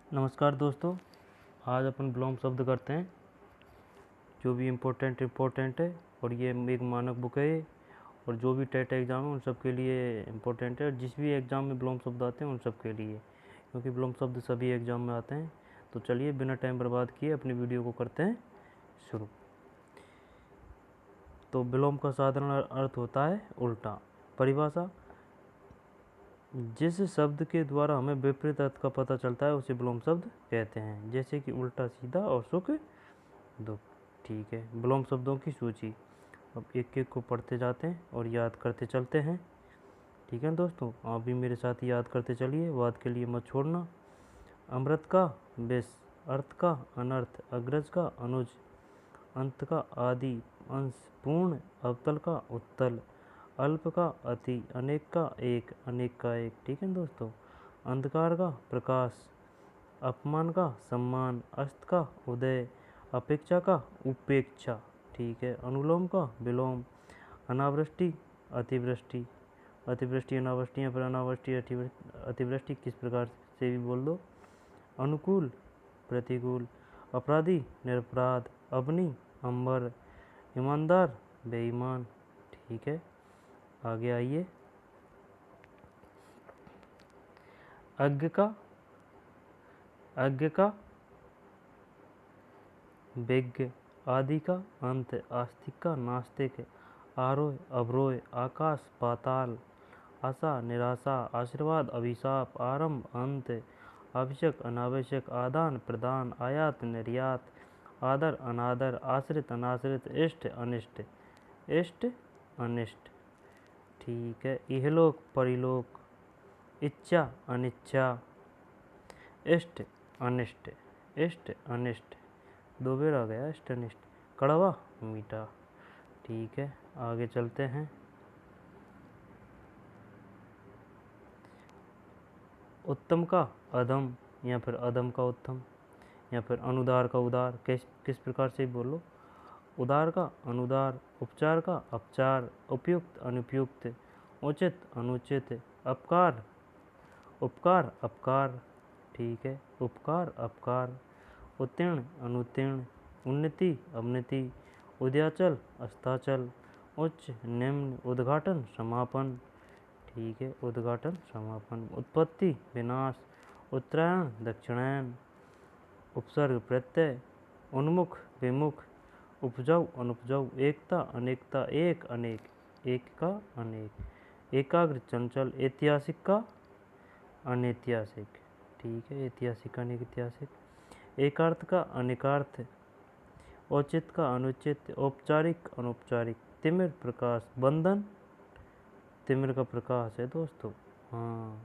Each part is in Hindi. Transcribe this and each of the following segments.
नमस्कार दोस्तों, आज अपन विलोम शब्द करते हैं जो भी इम्पोर्टेंट है। और ये एक मानक बुक है और जो भी टेट एग्ज़ाम है उन सब के लिए इम्पोर्टेंट है। और जिस भी एग्ज़ाम में विलोम शब्द आते हैं उन सब के लिए, क्योंकि विलोम शब्द सभी एग्ज़ाम में आते हैं। तो चलिए बिना टाइम बर्बाद किए अपनी वीडियो को करते हैं शुरू। तो विलोम का साधारण अर्थ होता है उल्टा। परिभाषा: जिस शब्द के द्वारा हमें विपरीत अर्थ का पता चलता है उसे विलोम शब्द कहते हैं, जैसे कि उल्टा सीधा और सुख दुख। ठीक है, विलोम शब्दों की सूची। अब एक एक को पढ़ते जाते हैं और याद करते चलते हैं। ठीक है दोस्तों, आप भी मेरे साथ याद करते चलिए, वाद के लिए मत छोड़ना। अमृत का विष, अर्थ का अनर्थ, अग्रज का अनुज, अंत का आदि, अंश, पूर्ण, अवतल का उत्तल, अल्प का अति, अनेक का एक, अनेक का एक। ठीक है दोस्तों, अंधकार का प्रकाश, अपमान का सम्मान, अस्त का उदय, अपेक्षा का उपेक्षा। ठीक है, अनुलोम का विलोम, अनावृष्टि अतिवृष्टि, अतिवृष्टि अनावृष्टि या फिर अनावृष्टि अतिवृष्टि किस प्रकार से भी बोल दो। अनुकूल प्रतिकूल, अपराधी निरपराध, अग्नि अंबर, ईमानदार बेईमान। ठीक है, आगे आइए। अज्ञ का विज्ञ, आदि का अंत, आस्तिक का नास्तिक, आरोह अवरोह, आकाश पाताल, आशा निराशा, आशीर्वाद अभिशाप, आरंभ अंत, आवश्यक अनावश्यक, आदान प्रदान, आयात निर्यात, आदर अनादर, आश्रित अनाश्रित, इष्ट अनिष्ट, इष्ट अनिष्ट। ठीक है, इहलोक परिलोक, इच्छा अनिच्छा, इष्ट अनिष्ट, इष्ट अनिष्ट, दो बेर आ गया इष्ट अनिष्ट, कड़वा मीठा। ठीक है, आगे चलते हैं। उत्तम का अधम या फिर अधम का उत्तम, या फिर अनुदार का उदार। किस प्रकार से बोलो, उदार का अनुदार, उपचार का अपचार, उपयुक्त अनुपयुक्त, उचित अनुचित, अपकार उपकार अपकार। ठीक है, उपकार अपकार, उत्तीर्ण अनुत्तीर्ण, उन्नति अवनति, उदयाचल अस्ताचल, उच्च निम्न, उद्घाटन समापन। ठीक है, उद्घाटन समापन, उत्पत्ति विनाश, उत्तरायण दक्षिणायन, उपसर्ग प्रत्यय, उन्मुख विमुख, उपजाऊ अनुपजाऊ, एकता अनेकता, एक अनेक, एक का अनेक, एकाग्र चंचल, ऐतिहासिक का अनैतिहासिक। ठीक है, ऐतिहासिक का अनैतिहासिक, एकार्थ का अनेकार्थ, औचित का अनुचित, औपचारिक अनौपचारिक, तिमिर प्रकाश, बंधन तिमिर का प्रकाश है दोस्तों। हाँ,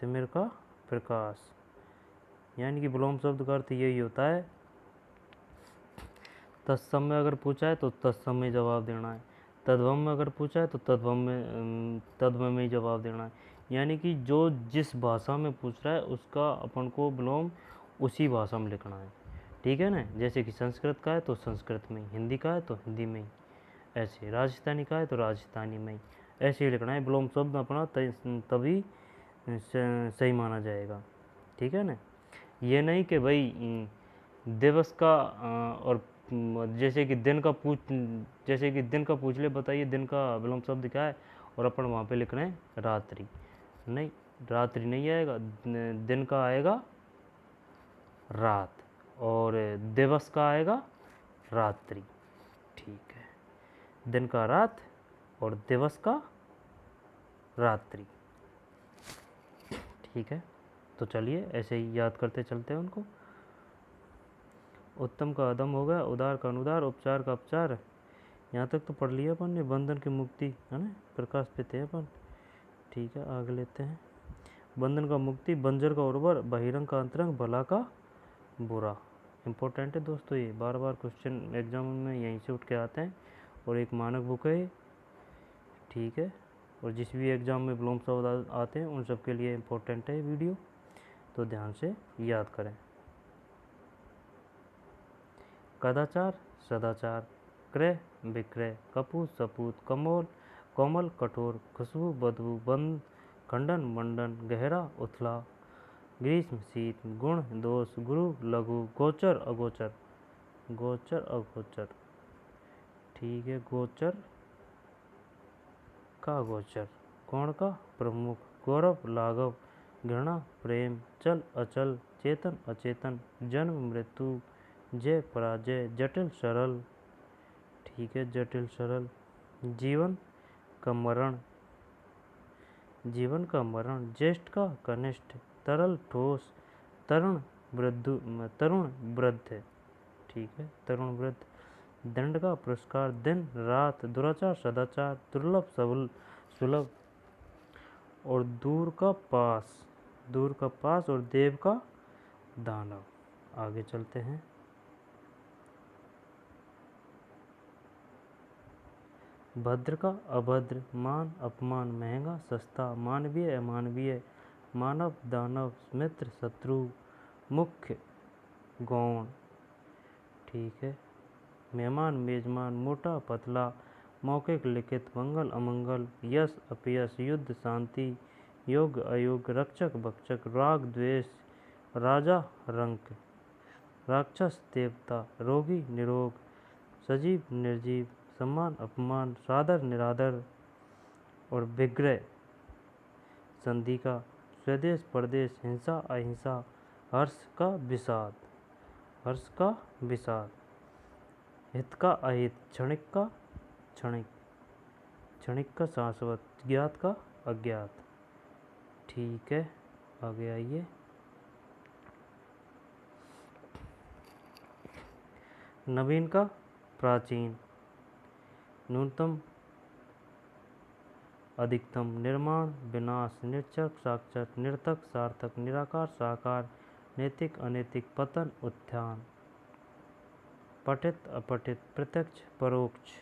तिमिर का प्रकाश, यानी कि विलोम शब्द का अर्थ यही होता है। तत्सम में अगर पूछा है तो तत्सम में जवाब देना है, तद्भव में अगर पूछा है तो तद्भव में ही जवाब देना है। यानी कि जो जिस भाषा में पूछ रहा है उसका अपन को विलोम उसी भाषा में लिखना है। ठीक है ना, जैसे कि संस्कृत का है तो संस्कृत में, हिंदी का है तो हिंदी में ही, ऐसे राजस्थानी का है तो राजस्थानी में ही, ऐसे ही लिखना है। विलोम शब्द अपना तभी सही माना जाएगा। ठीक है ना, ये नहीं कि भाई दिवस का और जैसे कि दिन का पूछ ले, बताइए दिन का विलोम शब्द क्या है, और अपन वहाँ पे लिख रहे हैं रात्रि। नहीं, रात्रि नहीं आएगा, दिन का आएगा रात, और दिवस का आएगा रात्रि। ठीक है, दिन का रात और दिवस का रात्रि। ठीक है, तो चलिए ऐसे ही याद करते चलते हैं उनको। उत्तम का अधम हो गया, उदार का अनुदार, उपचार का अपचार, यहाँ तक तो पढ़ लिया अपन ने। बंधन की मुक्ति है ना, प्रकाश पे थे अपन। ठीक है, आगे लेते हैं। बंधन का मुक्ति, बंजर का उर्वर, बहिरंग का अंतरंग, भला का बुरा। इम्पोर्टेंट है दोस्तों, ये बार बार क्वेश्चन एग्जाम में यहीं से उठ के आते हैं, और एक मानक बुक है। ठीक है, और जिस भी एग्ज़ाम में विलोम शब्द आते हैं उन सब के लिए इम्पोर्टेंट है वीडियो, तो ध्यान से याद करें। कदाचार सदाचार, क्रय विक्रय, कपूत सपूत, कमोल कोमल कठोर, खुशबू बदबू, बंद खंडन मंडन, गहरा उथला, ग्रीष्म शीत, गुण दोष, गुरु लघु, गोचर अगोचर, गोचर अगोचर, ठीक है, गोचर का गोचर, कौन का प्रमुख, गौरव लाघव, घृणा प्रेम, चल अचल, चेतन अचेतन, जन्म मृत्यु, जय पराजय, जटिल सरल, ठीक है, जटिल सरल, जीवन का मरण, जीवन का मरण, ज्येष्ठ का कनिष्ठ, तरल ठोस, तरुण वृद्ध, ठीक है, तरुण वृद्ध, दंड का पुरस्कार, दिन रात, दुराचार सदाचार, दुर्लभ सुलभ, और दूर का पास और देव का दानव। आगे चलते हैं। भद्र का अभद्र, मान अपमान, महंगा सस्ता, मानवीय अमानवीय, मानव दानव, मित्र शत्रु, मुख्य गौण, ठीक है, मेहमान मेजमान, मोटा पतला, मौखिक लिखित, मंगल अमंगल, यश अपयश, युद्ध शांति, योग्य अयोग्य, रक्षक भक्षक, राग द्वेष, राजा रंक, राक्षस देवता, रोगी निरोग, सजीव निर्जीव, सम्मान अपमान, सादर निरादर, और विग्रह संधि का, स्वदेश परदेश, हिंसा अहिंसा, हर्ष का विषाद, हर्ष का विषाद, हित का अहित, क्षणिक का क्षणिक, क्षणिक का शाश्वत, ज्ञात का अज्ञात, ठीक है। आगे आइए। नवीन का प्राचीन, न्यूनतम अधिकतम, निर्माण विनाश, निरक्षर साक्षर, निरर्थक सार्थक, निराकार साकार, नैतिक अनैतिक, पतन उत्थान, पठित अपठित, प्रत्यक्ष परोक्ष,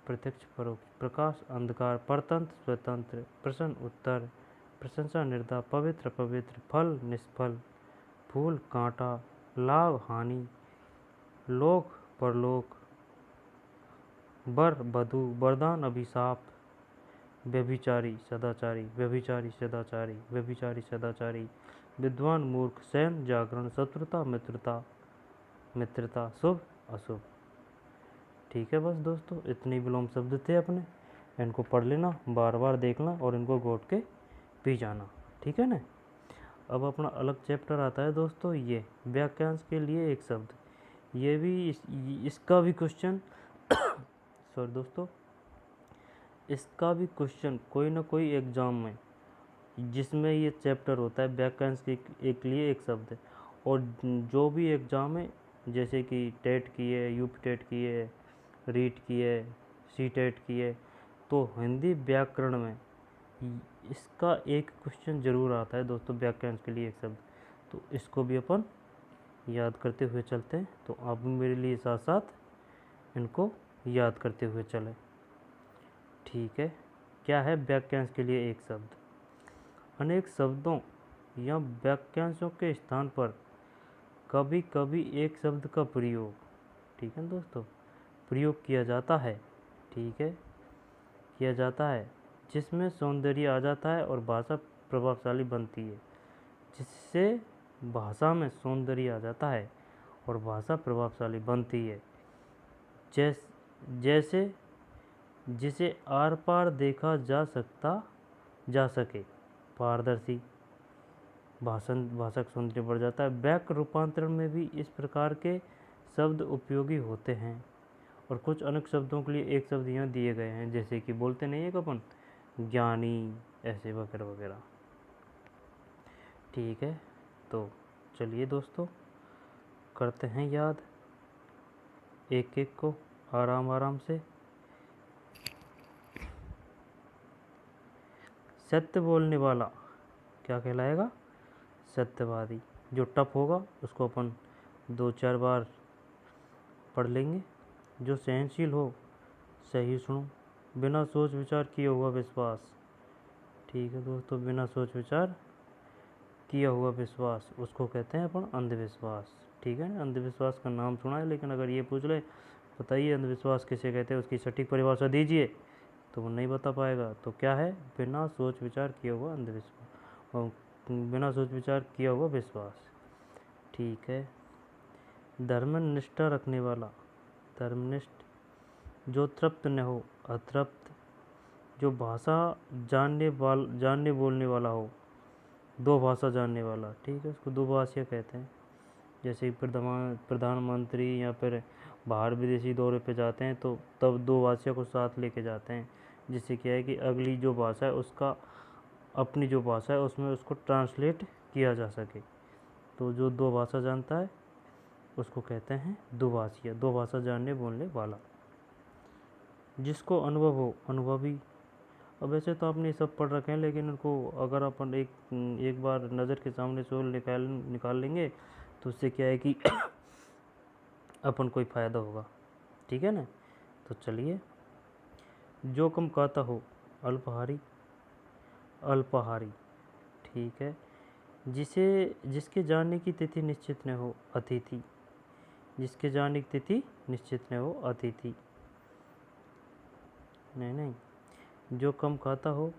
प्रत्यक्ष परोक्ष, प्रकाश अंधकार, परतंत्र स्वतंत्र, प्रश्न उत्तर, प्रशंसा निर्दा, पवित्र पवित्र, फल निष्फल, फूल कांटा, लाभ हानि, लोक परलोक, वर वधू, वरदान अभिशाप, व्यभिचारी सदाचारी, व्यभिचारी सदाचारी, व्यभिचारी सदाचारी, विद्वान मूर्ख, शयन जागरण, शत्रुता मित्रता, मित्रता, शुभ अशुभ, ठीक है। बस दोस्तों इतने विलोम शब्द थे अपने, इनको पढ़ लेना, बार बार देखना और इनको घोट के पी जाना, ठीक है ना। अब अपना अलग चैप्टर आता है दोस्तों, ये वाक्यांश के लिए एक शब्द, ये भी इसका भी क्वेश्चन सॉरी दोस्तों, इसका भी क्वेश्चन कोई ना कोई एग्जाम में जिसमें ये चैप्टर होता है वाक्यांश के एक लिए एक शब्द है, और जो भी एग्ज़ाम है जैसे कि टेट की है, यूपी टेट की है, रीट की है, सी टेट की है, तो हिंदी व्याकरण में इसका एक क्वेश्चन जरूर आता है दोस्तों, वाक्यांश के लिए एक शब्द, तो इसको भी अपन याद करते हुए चलते हैं। तो आप भी मेरे लिए साथ साथ इनको याद करते हुए चलें, ठीक है। क्या है वाक्यांश के लिए एक शब्द? अनेक शब्दों या वाक्यांशों के स्थान पर कभी कभी एक शब्द का प्रयोग, ठीक है दोस्तों, प्रयोग किया जाता है, ठीक है, किया जाता है, जिसमें सौंदर्य आ जाता है और भाषा प्रभावशाली बनती है, जिससे भाषा में सौंदर्य आ जाता है और भाषा प्रभावशाली बनती है, जैसे जिसे आर पार देखा जा सके, पारदर्शी, भाषा का सौंदर्य बढ़ जाता है। वाक्य रूपांतरण में भी इस प्रकार के शब्द उपयोगी होते हैं, और कुछ अनेक शब्दों के लिए एक शब्द यहाँ दिए गए हैं, जैसे कि बोलते नहीं है अपन ज्ञानी, ऐसे वगैरह वगैरह, ठीक है। तो चलिए दोस्तों करते हैं याद एक एक को आराम आराम से। सत्य बोलने वाला क्या कहलाएगा? सत्यवादी। जो टफ होगा उसको अपन 2-4 बार पढ़ लेंगे। जो सहनशील हो, सही सुनो, बिना सोच विचार किया हुआ विश्वास, ठीक है दोस्तों, बिना सोच विचार किया हुआ विश्वास, उसको कहते हैं अपन अंधविश्वास, ठीक है। अंधविश्वास का नाम सुना है, लेकिन अगर ये पूछ ले बताइए अंधविश्वास किसे कहते हैं, उसकी सटीक परिभाषा दीजिए, तो वो नहीं बता पाएगा। तो क्या है? बिना सोच विचार किया हुआ अंधविश्वास, बिना सोच विचार किया हुआ विश्वास। ठीक है। धर्मनिष्ठा रखने वाला, धर्मनिष्ठ। जो तृप्त न हो, अतृप्त। जो भाषा जानने बोलने वाला हो, दो भाषा जानने वाला। ठीक है, उसको दुभाषिया कहते हैं। जैसे प्रधानमंत्री या फिर बाहर विदेशी दौरे पे जाते हैं तो तब दो भाषा को साथ लेके जाते हैं, जिससे क्या है कि अगली जो भाषा है उसका अपनी जो भाषा है उसमें उसको ट्रांसलेट किया जा सके। तो जो दो भाषा जानता है उसको कहते हैं दुभाषिया, दो भाषा जानने बोलने वाला। जिसको अनुभव हो, अनुभवी। अब वैसे तो आपने सब पढ़ रखे हैं, लेकिन उनको अगर अपन एक बार नज़र के सामने से निकाल लेंगे तो उससे क्या है कि अपन कोई फ़ायदा होगा। ठीक है ना। तो चलिए, जो कम कहता हो, अल्पहारी, अल्पाहारी। ठीक है। जिसके जाने की तिथि निश्चित न हो, अतिथि। जिसके जाने की तिथि निश्चित न हो, अतिथि। नहीं, जो कम खाता हो,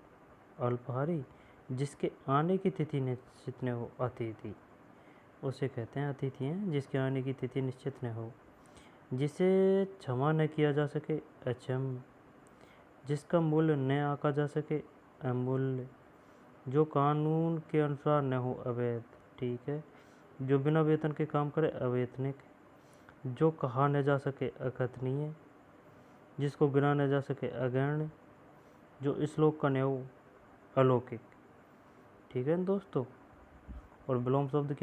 अल्पाहारी। जिसके आने की तिथि निश्चित न हो, अतिथि। उसे कहते हैं अतिथि हैं, जिसके आने की तिथि निश्चित न हो। जिसे क्षमा न किया जा सके, अक्षम। जिसका मूल्य न आंका जा सके, अमूल्य। जो कानून के अनुसार न हो, अवैध। ठीक है। जो बिना वेतन के काम करे, अवेतनिक। जो कहा न जा सके, अकथनीय। जिसको गिना न जा सके, अगण्य। जो इस लोक का न हो, अलौकिक। ठीक है दोस्तों। और विलोम शब्द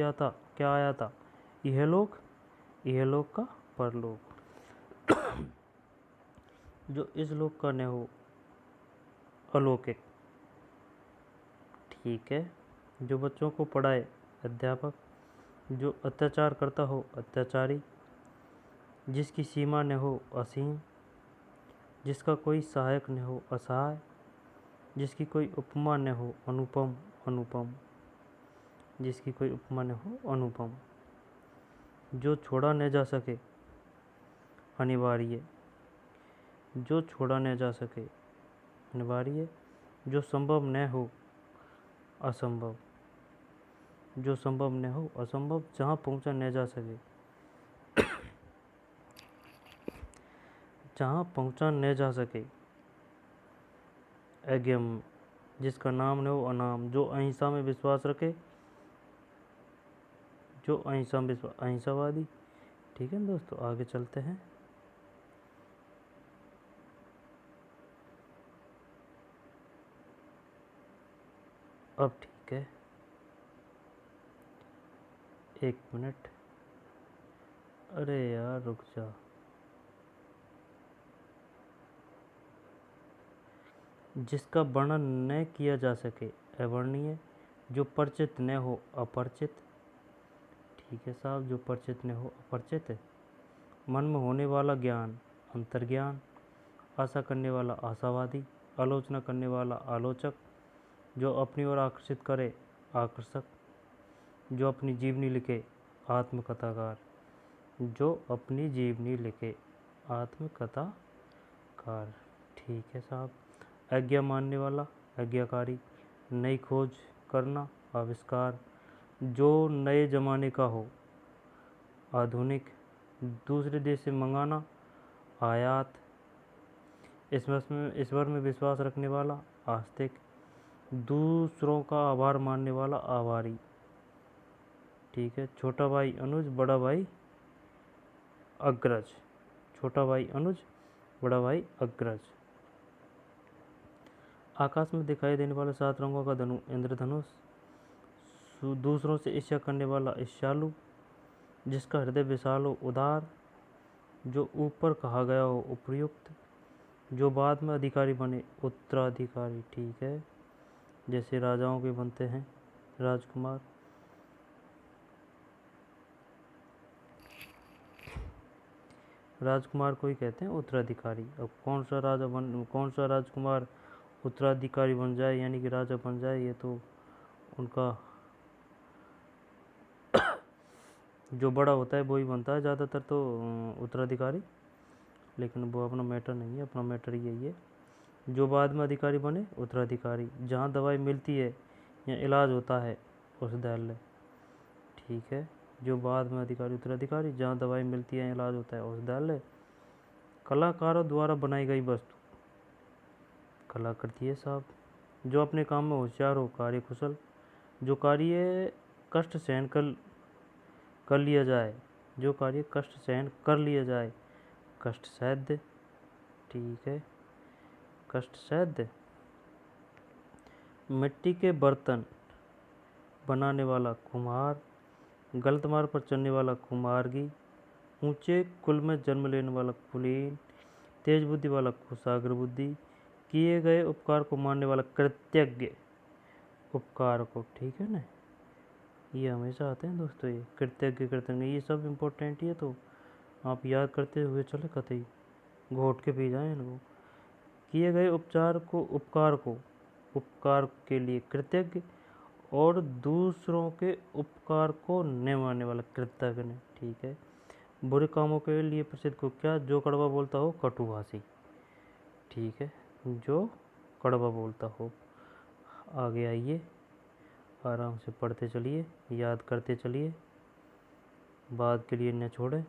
क्या आया था? इहलोक, इहलोक का परलोक। जो इस लोक का न हो, अलौकिक। ठीक है। जो बच्चों को पढ़ाए, अध्यापक। जो अत्याचार करता हो, अत्याचारी। जिसकी सीमा न हो, असीम। जिसका कोई सहायक न हो, असहाय। जिसकी कोई उपमा न हो, अनुपम, अनुपम। जिसकी कोई उपमा न हो, अनुपम। जो छोड़ा न जा सके, अनिवार्य। जो छोड़ा न जा सके, अनिवार्य। जो संभव न हो, असंभव। जो संभव न हो, असंभव। जहाँ पहुँचा न जा सके, जहाँ पहुँचा न जा सके, अज्ञम। जिसका नाम न हो, अनाम। जो अहिंसा में विश्वास रखे, जो अहिंसा में अहिंसावादी। ठीक है दोस्तों, आगे चलते हैं। अब ठीक है, एक मिनट। अरे यार रुक जा। जिसका वर्णन न किया जा सके, अवर्णनीय। जो परिचित न हो, अपरिचित। ठीक है साहब, जो परिचित न हो, अपरिचित। मन में होने वाला ज्ञान, अंतर्ज्ञान। आशा करने वाला, आशावादी। आलोचना करने वाला, आलोचक। जो अपनी ओर आकर्षित करे, आकर्षक। जो अपनी जीवनी लिखे, आत्मकथाकार। जो अपनी जीवनी लिखे, आत्मकथाकार। ठीक है साहब। आज्ञा मानने वाला, आज्ञाकारी। नई खोज करना, आविष्कार। जो नए ज़माने का हो, आधुनिक। दूसरे देश से मंगाना, आयात। ईश्वर में विश्वास रखने वाला, आस्तिक। दूसरों का आभार मानने वाला, आभारी। ठीक है। छोटा भाई अनुज, बड़ा भाई अग्रज। छोटा भाई अनुज, बड़ा भाई अग्रज। आकाश में दिखाई देने वाले 7 रंगों का धनु, इंद्रधनुष। दूसरों से ईर्ष्या करने वाला, ईर्ष्यालु। जिसका हृदय विशाल हो, उदार। जो ऊपर कहा गया हो, उपयुक्त। जो बाद में अधिकारी बने, उत्तराधिकारी। ठीक है। जैसे राजाओं के बनते हैं राजकुमार। राजकुमार को ही कहते हैं उत्तराधिकारी। अब कौन सा राजकुमार उत्तराधिकारी बन जाए, यानी कि राजा बन जाए, ये तो उनका जो बड़ा होता है वही बनता है ज़्यादातर तो उत्तराधिकारी। लेकिन वो अपना मैटर नहीं है, अपना मैटर यही है। जो बाद में अधिकारी बने, उत्तराधिकारी। जहाँ दवाई मिलती है या इलाज होता है, औषधालय, ठीक है। जो बाद में अधिकारी उत्तराधिकारी, जहाँ दवाई मिलती है इलाज होता है, औषधालय। कलाकारों द्वारा बनाई गई वस्तु, कलाकृति है साहब। जो अपने काम में होशियार हो, कार्य कुशल, जो कार्य कष्ट सहन कर लिया जाए, जो कार्य कष्ट सहन कर लिया जाए, कष्ट साध्य, ठीक है, कष्ट साध्य। मिट्टी के बर्तन बनाने वाला कुम्हार, गलत मार्ग पर चलने वाला कुमारगी, ऊंचे कुल में जन्म लेने वाला कुलीन, तेज बुद्धि वाला कुशाग्र बुद्धि, किए गए उपकार को मानने वाला कृतज्ञ, उपकार को, ठीक है ना, ये हमेशा आते हैं दोस्तों, ये कृतज्ञ कृतज्ञ ये सब इम्पोर्टेंट ही है, तो आप याद करते हुए चले, कतई घोट के पी जाए इनको। किए गए उपकार के लिए कृतज्ञ, और दूसरों के उपकार को न मानने वाला कृतज्ञ, ठीक है। बुरे कामों के लिए प्रसिद्ध को क्या, जो कड़वा बोलता हो कटुभाषी, ठीक है, जो कड़वा बोलता हो। आगे आइए, आराम से पढ़ते चलिए, याद करते चलिए, बाद के लिए न छोड़ें।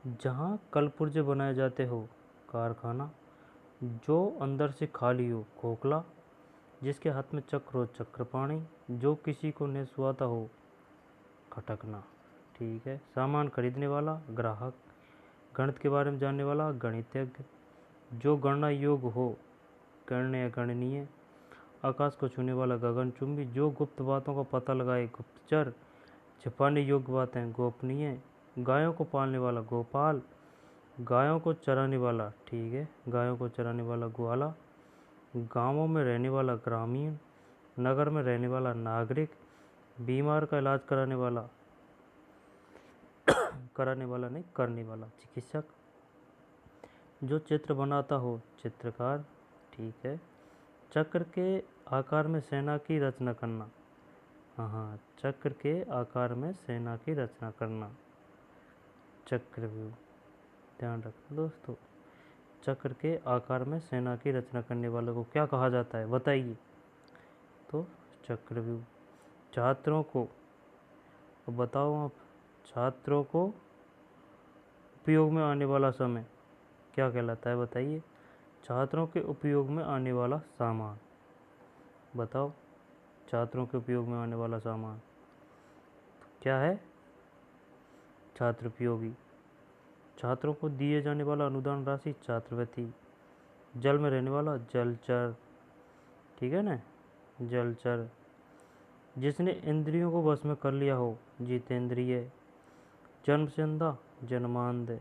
जहाँ कलपुर्जे बनाए जाते हो, कारखाना। जो अंदर से खाली हो, खोखला। जिसके हाथ में चक्र हो, चक्रपाणी। जो किसी को न सुहाता हो, खटकना, ठीक है। सामान खरीदने वाला, ग्राहक। गणित के बारे में जानने वाला, गणितज्ञ। जो गणना योग्य हो, गण्य या गणनीय। आकाश को छूने वाला, गगनचुंबी। जो गुप्त बातों का पता लगाए, गुप्तचर। छिपाने योग्य बातें, गोपनीय। गायों को पालने वाला, गोपाल। गायों को चराने वाला, ठीक है, गायों को चराने वाला, ग्वाला। गांवों में रहने वाला, ग्रामीण। नगर में रहने वाला, नागरिक। बीमार का इलाज कराने वाला नहीं, करने वाला, चिकित्सक। जो चित्र बनाता हो, चित्रकार, ठीक है। चक्र के आकार में सेना की रचना करना, हाँ, चक्र के आकार में सेना की रचना करना, चक्रव्यूह, ध्यान रखना दोस्तों। चक्र के आकार में सेना की रचना करने वालों को क्या कहा जाता है, बताइए। तो चक्रव्यूह। छात्रों को, अब बताओ आप, छात्रों को उपयोग में आने वाला समय क्या कहलाता है, बताइए। छात्रों के उपयोग में आने वाला सामान, बताओ। छात्रों के उपयोग में आने वाला सामान क्या है, छात्रोपयोगी। छात्रों को दिए जाने वाला अनुदान राशि, छात्रवृत्ति। जल में रहने वाला, जलचर, ठीक है ना, जलचर। जिसने इंद्रियों को वश में कर लिया हो, जितेंद्रिय। जन्म से अंधा, जन्मांध।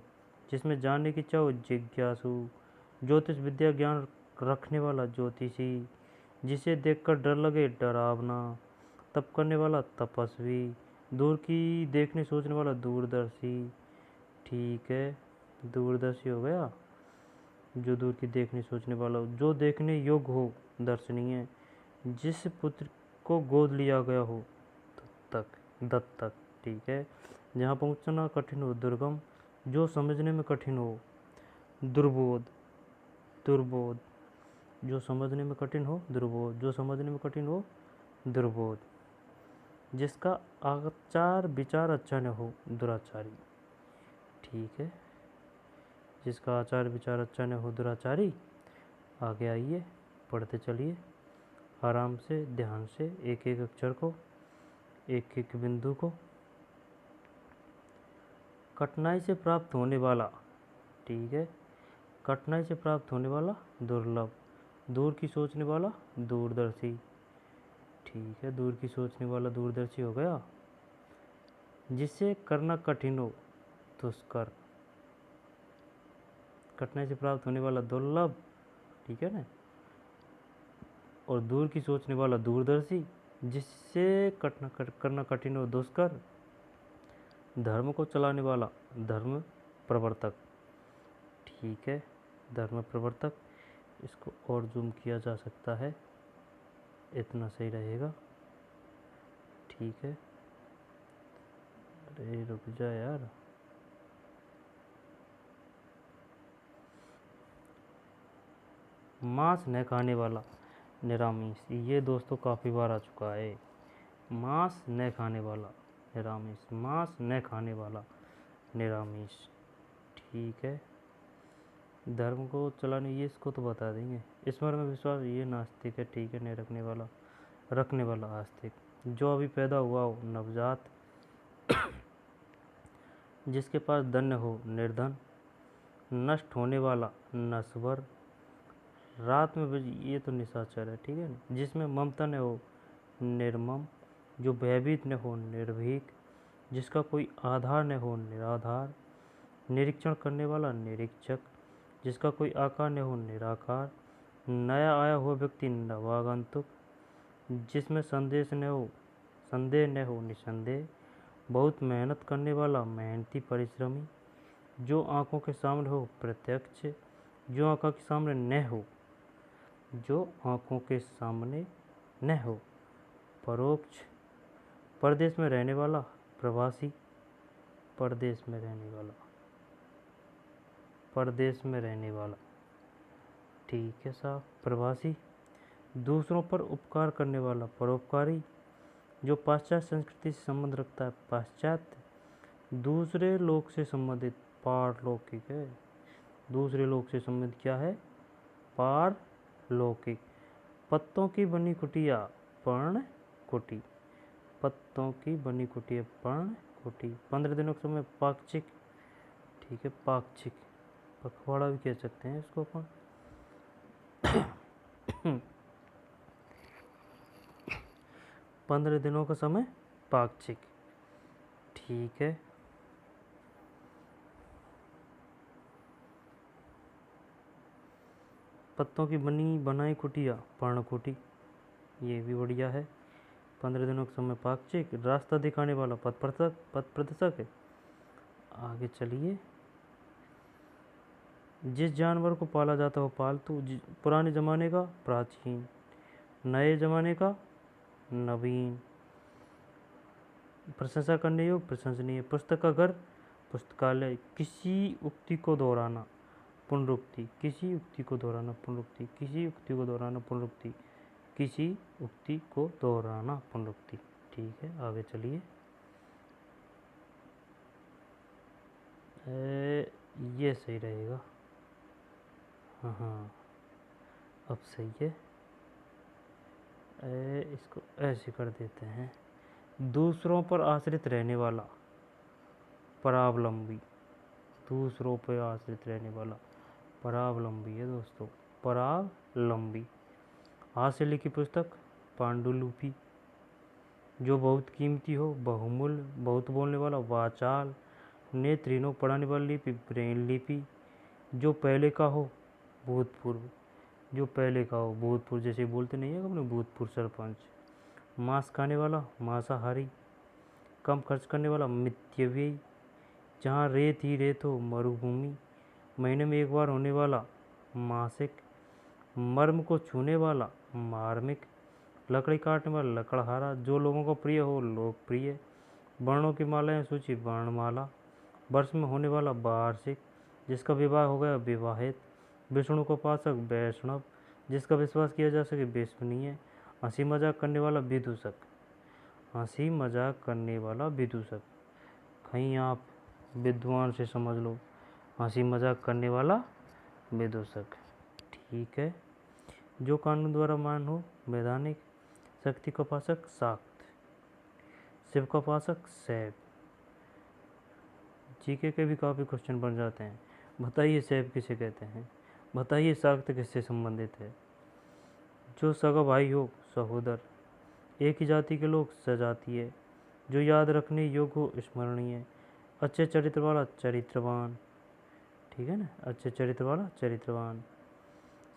जिसमें जानने की इच्छा हो, जिज्ञासु। ज्योतिष विद्या ज्ञान रखने वाला, ज्योतिषी। जिसे देखकर डर लगे, डरावना। तप करने वाला, तपस्वी। दूर की देखने सोचने वाला, दूरदर्शी, ठीक है, दूरदर्शी हो गया। जो दूर की देखने सोचने वाला हो, जो देखने योग्य हो, दर्शनीय। जिस पुत्र को गोद लिया गया हो, दत्तक, ठीक है। जहाँ पहुँचना कठिन हो, दुर्गम। जो समझने में कठिन हो, दुर्बोध, जो समझने में कठिन हो, दुर्बोध। जो समझने में कठिन हो, दुर्बोध। जिसका आचार विचार अच्छा न हो, दुराचारी, ठीक है। जिसका आचार विचार अच्छा न हो, दुराचारी। आगे आइए, पढ़ते चलिए आराम से, ध्यान से, एक एक अक्षर को, एक एक बिंदु को। कठिनाई से प्राप्त होने वाला, ठीक है, कठिनाई से प्राप्त होने वाला, दुर्लभ। दूर की सोचने वाला, दूरदर्शी, ठीक है, दूर की सोचने वाला दूरदर्शी हो गया। जिसे करना कठिन हो, दुष्कर। कठिनाई से प्राप्त होने वाला, दुर्लभ, ठीक है ना। और दूर की सोचने वाला, दूरदर्शी। जिससे करना कठिन हो, दुष्कर। धर्म को चलाने वाला, धर्म प्रवर्तक, ठीक है, धर्म प्रवर्तक। इसको और जूम किया जा सकता है, इतना सही रहेगा, ठीक है। अरे रुक जा यार, मांस न खाने वाला, निरामिष। ये दोस्तों काफ़ी बार आ चुका है। मांस न खाने वाला निरामिष, मांस न खाने वाला निरामिष। ठीक है। धर्म को चलाने, ये इसको तो बता देंगे। ईश्वर में विश्वास, ये नास्तिक है। ठीक है। नहीं रखने वाला आस्तिक। जो अभी पैदा हुआ हो नवजात, जिसके पास धन्य हो निर्धन, नष्ट होने वाला नश्वर, रात में ये तो निशाचर है। ठीक है ना। जिसमें ममता न हो निर्मम, जो भयभीत न हो निर्भीक, जिसका कोई आधार न हो निराधार, निरीक्षण करने वाला निरीक्षक, जिसका कोई आकार न हो निराकार, नया आया हुआ व्यक्ति नवागंतुक, जिसमें संदेह न हो निसंदेह, बहुत मेहनत करने वाला मेहनती परिश्रमी, जो आंखों के सामने हो प्रत्यक्ष, जो आंखों के सामने न हो, जो आंखों के सामने न हो परोक्ष, परदेश में रहने वाला प्रवासी, परदेश में रहने वाला। ठीक है साहब। प्रवासी, दूसरों पर उपकार करने वाला परोपकारी, जो पाश्चात्य संस्कृति से संबंध रखता है पाश्चात्य, दूसरे लोक से संबंधित पारलौकिक है। दूसरे लोक से संबंधित क्या है? पारलौकिक। पत्तों की बनी कुटिया पर्ण कुटी, पत्तों की बनी कुटिया पर्ण कुटी। 15 दिनों के समय पाक्षिक। ठीक है। पाक्षिक, पखवाड़ा भी कह सकते हैं इसको अपन। 15 दिनों का समय पाक्षिक। ठीक है। पत्तों की बनाई कुटिया पर्णकुटी, ये भी बढ़िया है। 15 दिनों का समय पाक्षिक। रास्ता दिखाने वाला पथ प्रदर्शक है। आगे चलिए। जिस जानवर को पाला जाता हो पालतू, पुराने ज़माने का प्राचीन, नए ज़माने का नवीन, प्रशंसा करने योग्य प्रशंसनीय, पुस्तक का घर पुस्तकालय, किसी उक्ति को दोहराना पुनरुक्ति, किसी उक्ति को दोहराना पुनरुक्ति, किसी उक्ति को दोहराना पुनरुक्ति, किसी उक्ति को दोहराना पुनरुक्ति। ठीक है। आगे चलिए। ये सही रहेगा। हाँ, अब सही है। इसको ऐसे कर देते हैं। दूसरों पर आश्रित रहने वाला परावलंबी, दूसरों पर आश्रित रहने वाला परावलंबी है दोस्तों। परावलंबी। हाथ से लिखी पुस्तक पांडुलिपि, जो बहुत कीमती हो बहुमूल्य, बहुत बोलने वाला वाचाल, नेत्रीनों पढ़ाने वाली लिपि ब्रेन लिपि, जो पहले का हो भूतपूर्व, जो पहले का हो भूतपूर्व, जैसे बोलते नहीं है अपने भूतपूर्व सरपंच। मांस खाने वाला मांसाहारी, कम खर्च करने वाला मितव्ययी, जहाँ रेत ही रेत हो मरुभूमि, महीने में एक बार होने वाला मासिक, मर्म को छूने वाला मार्मिक, लकड़ी काटने वाला लकड़हारा, जो लोगों को प्रिय हो लोकप्रिय, वर्णों की मालाएं सूची वर्णमाला, वर्ष में होने वाला वार्षिक, जिसका विवाह हो गया विवाहित, विष्णु को उपासक वैष्णव, जिसका विश्वास किया जा सके विश्वसनीय, हंसी मजाक करने वाला विदूषक, हंसी मजाक करने वाला विदूषक। कहीं आप विद्वान से समझ लो, हंसी मजाक करने वाला विदूषक। ठीक है। जो कानून द्वारा मान हो वैधानिक, शक्ति का उपासक शाक्त, शिव का उपासक शैव। जीके के भी काफ़ी क्वेश्चन बन जाते हैं। बताइए शैव किसे कहते हैं, बताइए शाक्त किससे संबंधित है। जो सगा भाई हो सहोदर, एक ही जाति के लोग सजातीय, जो याद रखने योग्य हो स्मरणीय, अच्छे चरित्र वाला चरित्रवान। ठीक है ना। अच्छे चरित्र वाला चरित्रवान,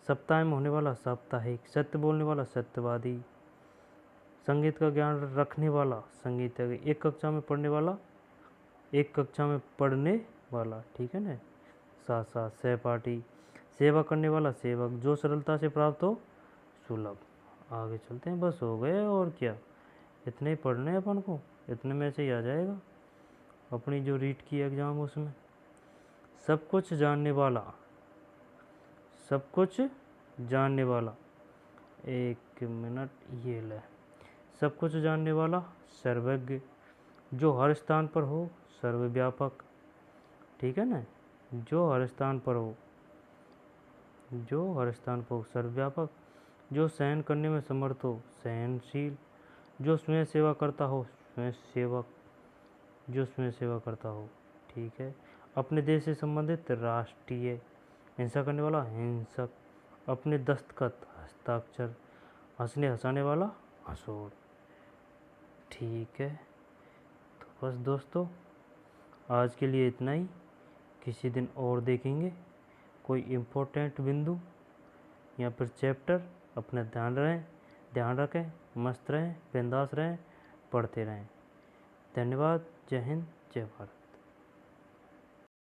सप्ताह में होने वाला साप्ताहिक, सत्य बोलने वाला सत्यवादी, संगीत का ज्ञान रखने वाला संगीत, एक कक्षा में पढ़ने वाला एक कक्षा में पढ़ने वाला। ठीक है ना। साथ साथ सहपाठी, सेवा करने वाला सेवक, जो सरलता से प्राप्त हो सुलभ। आगे चलते हैं। बस हो गए और क्या, इतने ही पढ़ने हैं अपन को, इतने में से ही आ जाएगा अपनी जो रीट की एग्ज़ाम उसमें। सब कुछ जानने वाला, सब कुछ जानने वाला, एक मिनट, ये ले। सब कुछ जानने वाला, सर्वज्ञ, जो हर स्थान पर हो, सर्वव्यापक। ठीक है ना, जो हर स्थान पर हो, जो हर स्थान पर हो, सर्वव्यापक। जो सहन करने में समर्थ हो, सहनशील। जो स्वयं सेवा करता हो, स्वयं सेवक, जो स्वयं सेवा करता हो। ठीक है। अपने देश से संबंधित, राष्ट्रीय। हिंसा करने वाला, हिंसक। अपने दस्तखत, हस्ताक्षर। हंसने हंसाने वाला, हंसोड़। ठीक है, तो बस दोस्तों आज के लिए इतना ही। किसी दिन और देखेंगे कोई इम्पोर्टेंट बिंदु या फिर चैप्टर। अपना ध्यान रखें, मस्त रहें, बिंदास रहें, पढ़ते रहें। धन्यवाद। जय हिंद, जय भारत।